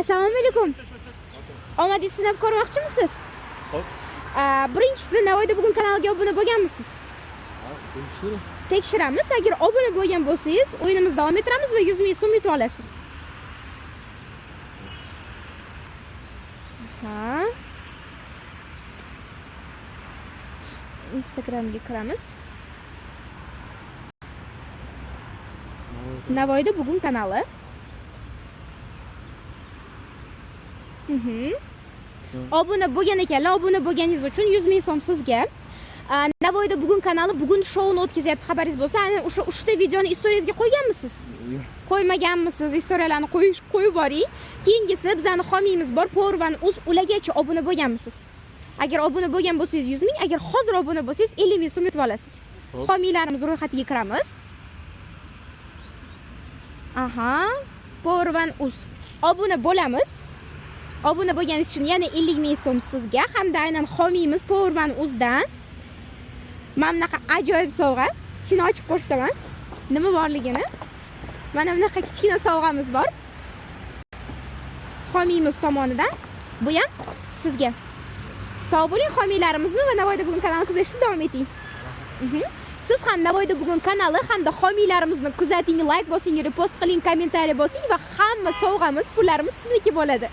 Assalomu alaykum. Omadingizni sinab ko'rmoqchimisiz? Xo'p. Birinchisi, Navoiyda bugun kanaliga obuna bo'lganmisiz? Tekshiramiz. Agar obuna bo'lgan bo'lsangiz, o'yinimizni davom ettiramiz va 100 ming so'm yutib olasiz. Instagramga kiramiz. Navoiyda bugun kanali. Obuna bo'lgan ekanlar, obuna bo'lganingiz uchun 100 ming so'm sizga. Navoiyda bugun kanali bugun showni o'tkazyapti, xabaringiz bo'lsa, ana o'sha 3 ta videoni istoriyangizga qo'yganmisiz? Qo'ymaganmisiz? Istoriyalarni qo'yib boring. Keyingisi bizning homiyimiz bor, Power1uz ulagacha obuna bo'lganmisiz? Agar obuna bo'lgan bo'lsangiz 100 ming, agar hozir obuna bo'lsangiz 50 ming so'm yutib olasiz. Homiylarimiz ro'yxatiga kiramiz. Power1uz obuna bo'lamiz. Obuna bo'lganingiz uchun yana 50 ming so'm sizga hamda aynan homiyimiz Power1uzdan mana bunaqa ajoyib sovg'a. Ichini ochib ko'rsataman. Nima borligini. Mana bunaqa kichkina sovg'amiz bor. Homiyimiz tomonidan. Bu ham sizga. Sog' bo'ling, homiylarimizni va Navoiyda bugun kanalini kuzatishda davom eting. Siz ham Navoiyda bugun kanali hamda homiylarimizni kuzating, like bosing, repost qiling, kommentariy bosing va hamma sovg'amiz, pullarimiz sizniki bo'ladi.